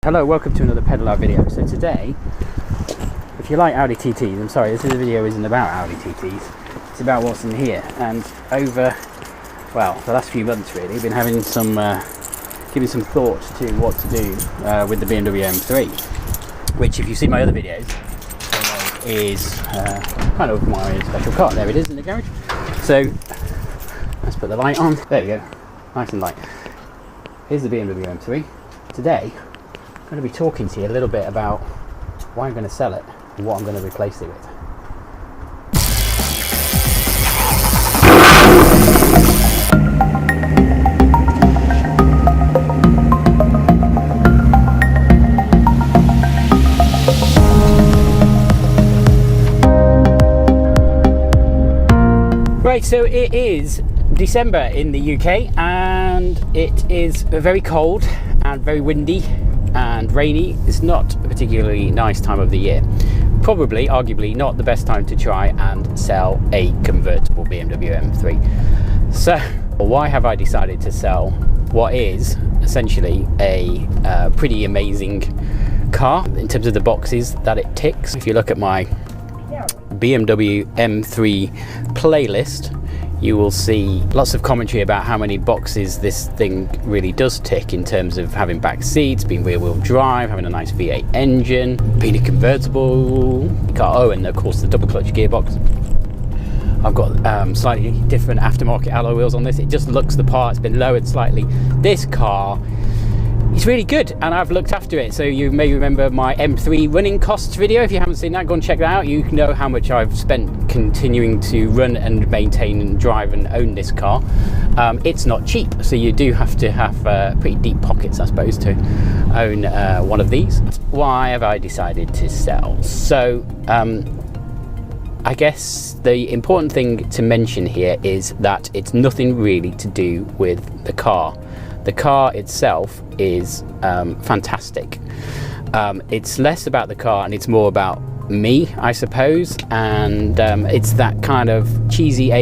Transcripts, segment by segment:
Hello, welcome to another Pedal Out video. So today, if you like Audi TTs, I'm sorry, this video isn't about Audi TTs, it's about what's in here. And over, well, the last few months really, I've been having some, giving some thought to what to do with the BMW M3, which if you see my other videos, is kind of my special car. There it is in the garage. So, let's put the light on. There we go, nice and light. Here's the BMW M3. Today, I'm going to be talking to you a little bit about why I'm going to sell it and what I'm going to replace it with. Right, so it is December in the UK and it is very cold and very windy and rainy. It's not a particularly nice time of the year. Probably, arguably, not the best time to try and sell a convertible BMW M3. So, why have I decided to sell what is essentially a pretty amazing car in terms of the boxes that it ticks? If you look at my BMW M3 playlist, you will see lots of commentary about how many boxes this thing really does tick in terms of having back seats, being rear-wheel drive, having a nice V8 engine, being a convertible car, oh, and of course the double clutch gearbox. I've got slightly different aftermarket alloy wheels on this. It just looks the part. It's been lowered slightly. This car is really good and I've looked after it. So you may remember my M3 running costs video. If you haven't seen that, go and check that out. You know how much I've spent continuing to run and maintain and drive and own this car. It's not cheap, so you do have to have pretty deep pockets, I suppose, to own one of these. Why have I decided to sell? So I guess the important thing to mention here is that it's nothing really to do with the car. The car itself is fantastic. It's less about the car and it's more about me, I suppose, and it's that kind of cheesy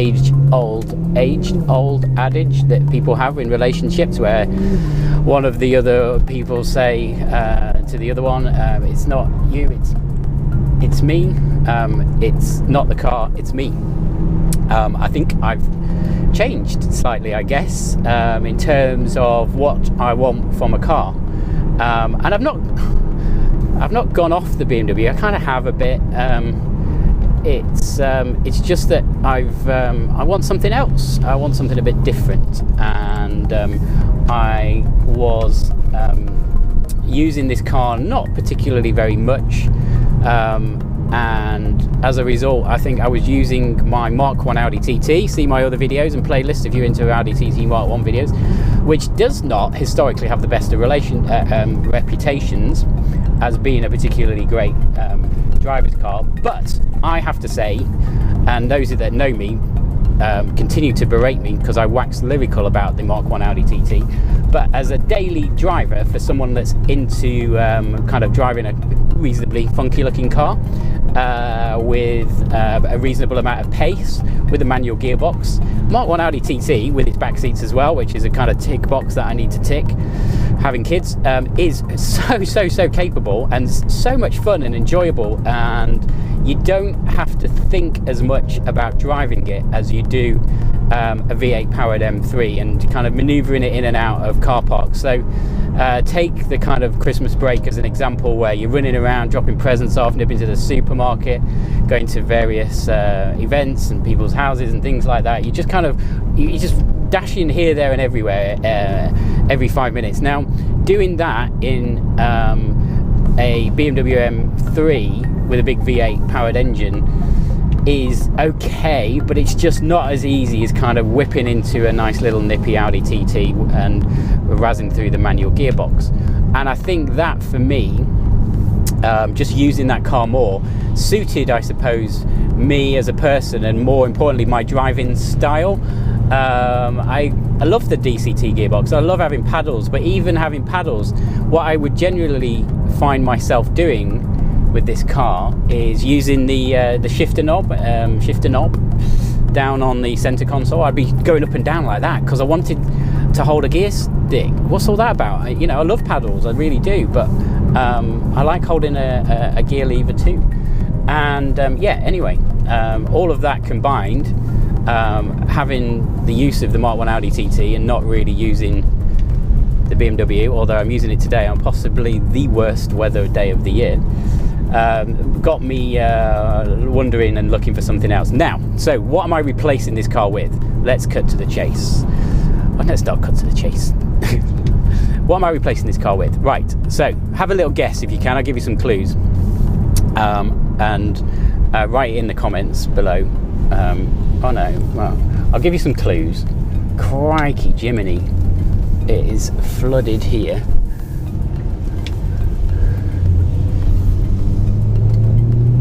old adage that people have in relationships where one of the other people say to the other one, it's not you, it's me, it's not the car, it's me. I think I've changed slightly, I guess, in terms of what I want from a car, and I've not gone off the BMW. I kind of have a bit. It's just that I want something else. I want something a bit different, and I was using this car not particularly very much. And as a result, I think I was using my Mark 1 Audi TT. See my other videos and playlist if you're into Audi TT Mark 1 videos, which does not historically have the best of reputations as being a particularly great driver's car. But I have to say, and those that know me continue to berate me because I wax lyrical about the Mark 1 Audi TT, but as a daily driver, for someone that's into kind of driving a reasonably funky looking car with a reasonable amount of pace with a manual gearbox, Mark 1 Audi TT with its back seats as well, which is a kind of tick box that I need to tick, having kids, is so capable and so much fun and enjoyable, and you don't have to think as much about driving it as you do a V8 powered M3 and kind of maneuvering it in and out of car parks. So take the kind of Christmas break as an example, where you're running around dropping presents off, nipping to the supermarket, going to various events and people's houses and things like that. You just kind of you just dash in here, there and everywhere every 5 minutes. Now doing that in a BMW M3 with a big V8 powered engine is okay, but it's just not as easy as kind of whipping into a nice little nippy Audi TT and razzing through the manual gearbox. And I think that for me, just using that car more suited, I suppose, me as a person, and more importantly my driving style. I love the DCT gearbox. I love having paddles, but even having paddles, what I would generally find myself doing with this car is using the shifter knob down on the center console. I'd be going up and down like that because I wanted to hold a gear stick. What's all that about? You know, I love paddles, I really do, but I like holding a gear lever too. And yeah, anyway, all of that combined, having the use of the Mark 1 Audi TT and not really using the BMW, although I'm using it today on possibly the worst weather day of the year, got me wondering and looking for something else. Now, so what am I replacing this car with? Let's cut to the chase. Well, let's not cut to the chase. What am I replacing this car with? Right, so have a little guess if you can. I'll give you some clues. And write it in the comments below. Oh no, well, I'll give you some clues. Crikey Jiminy, it is flooded here.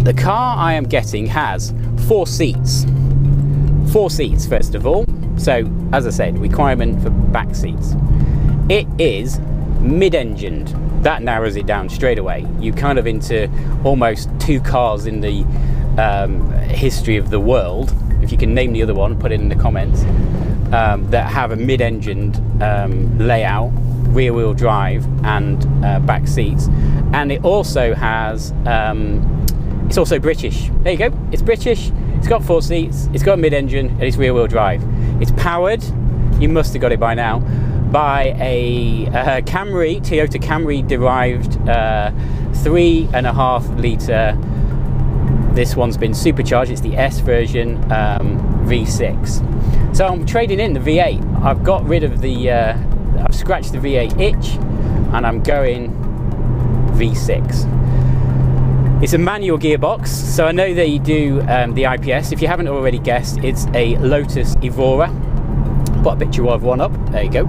The car I am getting has 4 seats. 4 seats, first of all. So, as I said, requirement for back seats. It is mid-engined. That narrows it down straight away. You kind of into almost 2 cars in the history of the world. If you can name the other one, put it in the comments. That have a mid-engined layout, rear-wheel drive, and back seats. And it also has. It's also British. There you go. It's British. It's got 4 seats. It's got a mid-engine, and it's rear-wheel drive. It's powered. You must have got it by now. By a Camry, Toyota Camry derived 3.5 litre. This one's been supercharged. It's the S version V6. So I'm trading in the V8. I've got rid of the, I've scratched the V8 itch, and I'm going V6. It's a manual gearbox, so I know they do the IPS. If you haven't already guessed, it's a Lotus Evora. Put a picture of one up. There you go.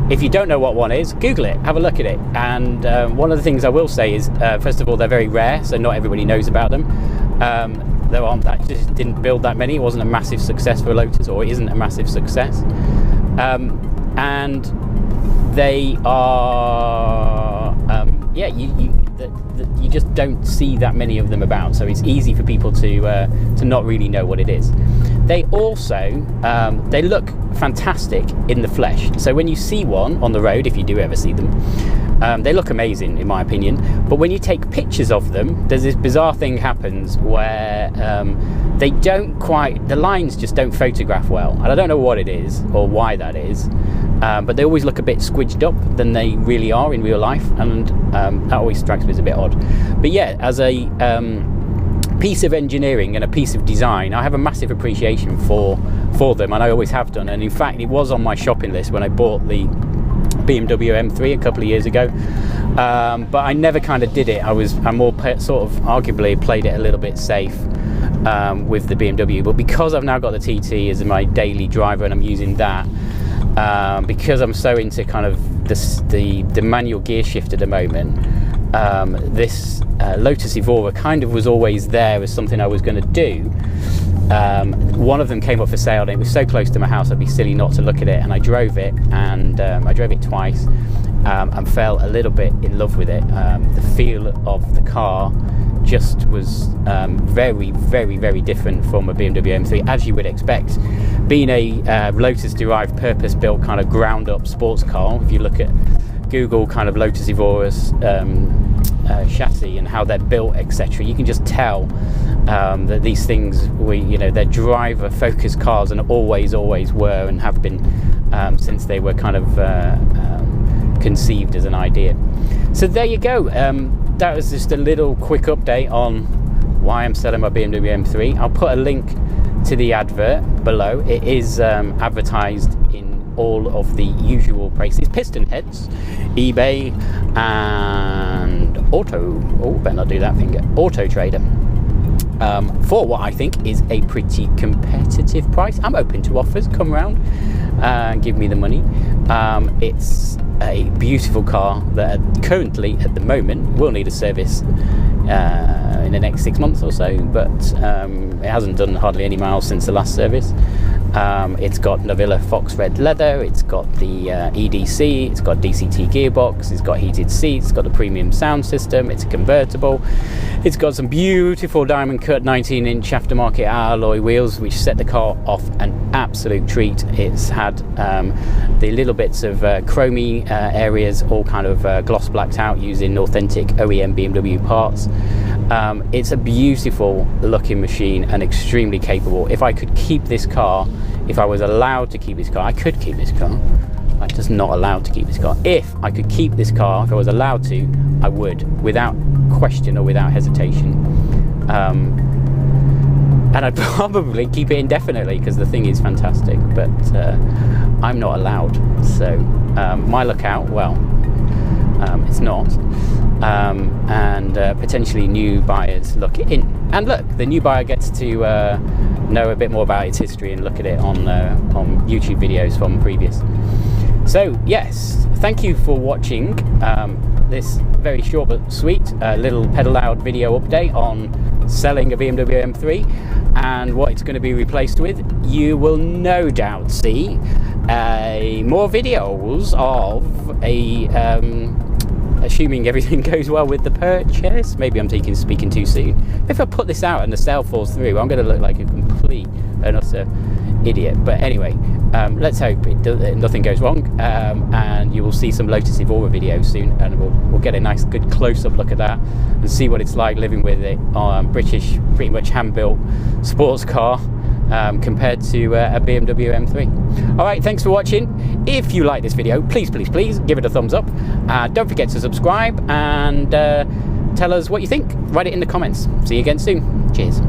If you don't know what one is, Google it, have a look at it. And one of the things I will say is, first of all, they're very rare, so not everybody knows about them. There aren't that, just didn't build that many. It wasn't a massive success for Lotus, or it isn't a massive success. And they are, yeah, you just don't see that many of them about. So it's easy for people to not really know what it is. They also, they look fantastic in the flesh. So when you see one on the road, if you do ever see them, they look amazing in my opinion. But when you take pictures of them, there's this bizarre thing happens where they don't quite, the lines just don't photograph well. And I don't know what it is or why that is. But they always look a bit squidged up than they really are in real life. And that always strikes me as a bit odd. But yeah, as a piece of engineering and a piece of design, I have a massive appreciation for them, and I always have done. And in fact, it was on my shopping list when I bought the BMW M3 a couple of years ago, but I never kind of did it. I more sort of arguably played it a little bit safe with the BMW. But because I've now got the TT as my daily driver and I'm using that, because I'm so into kind of the manual gear shift at the moment, this Lotus Evora kind of was always there as something I was going to do. One of them came up for sale and it was so close to my house I'd be silly not to look at it, and I drove it, and I drove it twice and fell a little bit in love with it. The feel of the car just was very, very, very different from a BMW M3, as you would expect. Being a Lotus derived purpose-built kind of ground-up sports car, if you look at Google kind of Lotus Evora's chassis and how they're built, etc., you can just tell that these things, they're driver focused cars, and always were and have been since they were kind of conceived as an idea. So there you go. That was just a little quick update on why I'm selling my BMW M3. I'll put a link to the advert below. It is advertised in all of the usual places: Piston Heads, eBay, and better not do that finger, Auto Trader, for what I think is a pretty competitive price. I'm open to offers. Come around and give me the money. It's a beautiful car that currently at the moment will need a service in the next 6 months or so, but it hasn't done hardly any miles since the last service. It's got Navilla Fox Red leather, it's got the EDC, it's got DCT gearbox, it's got heated seats, it's got the premium sound system, it's a convertible, it's got some beautiful diamond cut 19-inch aftermarket alloy wheels which set the car off an absolute treat. It's had the little bits of chromey areas all kind of gloss blacked out using authentic OEM BMW parts. It's a beautiful looking machine and extremely capable. If I could keep this car, if I was allowed to keep this car, I could keep this car. I'm just not allowed to keep this car. If I could keep this car, if I was allowed to, I would, without question or without hesitation. And I'd probably keep it indefinitely because the thing is fantastic, but I'm not allowed. So my lookout, well, it's not. And potentially new buyers look in. And look, the new buyer gets to know a bit more about its history and look at it on YouTube videos from previous. So yes, thank you for watching this very short but sweet little pedal loud video update on selling a BMW M3 and what it's going to be replaced with. You will no doubt see more videos of assuming everything goes well with the purchase. Maybe I'm speaking too soon. If I put this out and the sale falls through, I'm going to look like a complete and utter idiot. But anyway, let's hope nothing goes wrong, and you will see some Lotus Evora videos soon, and we'll get a nice good close-up look at that and see what it's like living with it on British, pretty much hand-built sports car compared to a BMW M3. All right, thanks for watching. If you like this video, please give it a thumbs up. Don't forget to subscribe and tell us what you think. Write it in the comments. See you again soon. Cheers.